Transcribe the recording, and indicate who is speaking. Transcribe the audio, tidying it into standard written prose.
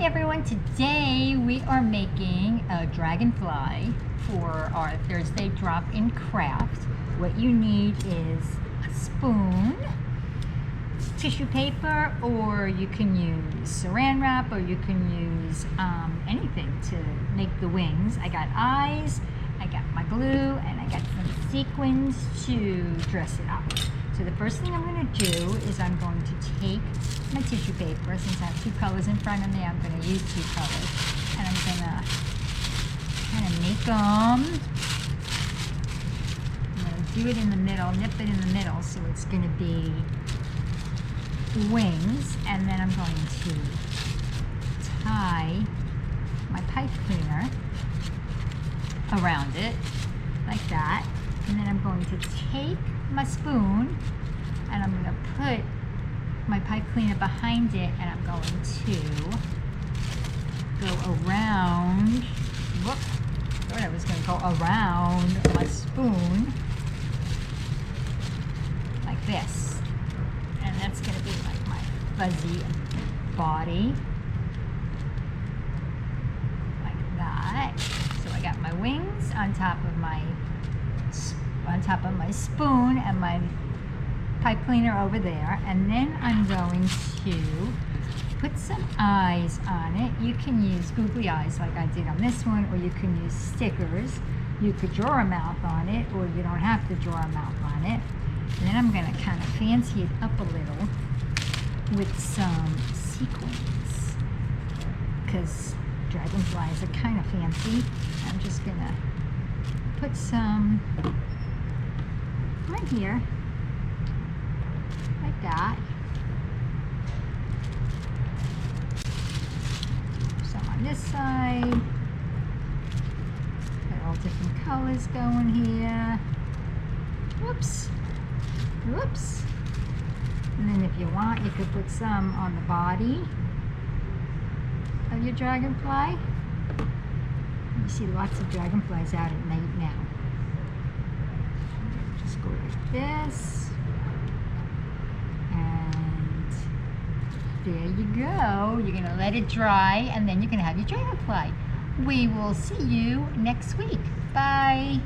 Speaker 1: Hi everyone, today we are making a dragonfly for our Thursday drop-in craft. What you need is a spoon, tissue paper, or you can use saran wrap, or you can use anything to make the wings. I got eyes, I got my glue, and I got some sequins to dress it up. So the first thing I'm going to do is I'm going to take my tissue paper. Since I have two colors in front of me, I'm going to use two colors. And I'm going to kind of make them. I'm going to do it in the middle, nip it in the middle, so it's going to be wings. And then I'm going to tie my pipe cleaner around it, like that. And then I'm going to take my spoon and I'm going to put my pipe cleaner behind it, and I'm going to go around. Whoop! I thought I was going to go around my spoon like this, and that's going to be like my fuzzy body, like that. So I got my wings on top of my spoon and my pipe cleaner over there, and then I'm going to put some eyes on it. You can use googly eyes like I did on this one, or you can use stickers. You could draw a mouth on it, or you don't have to draw a mouth on it. And then I'm going to kind of fancy it up a little with some sequins, because dragonflies are kind of fancy. I'm just going to put some right here, like that. Some on this side. Got all different colors going here. Whoops. Whoops. And then if you want, you could put some on the body of your dragonfly. You see lots of dragonflies out at night now. Just go like this. And there you go. You're going to let it dry, and then you're going to have your dragonfly. We will see you next week. Bye.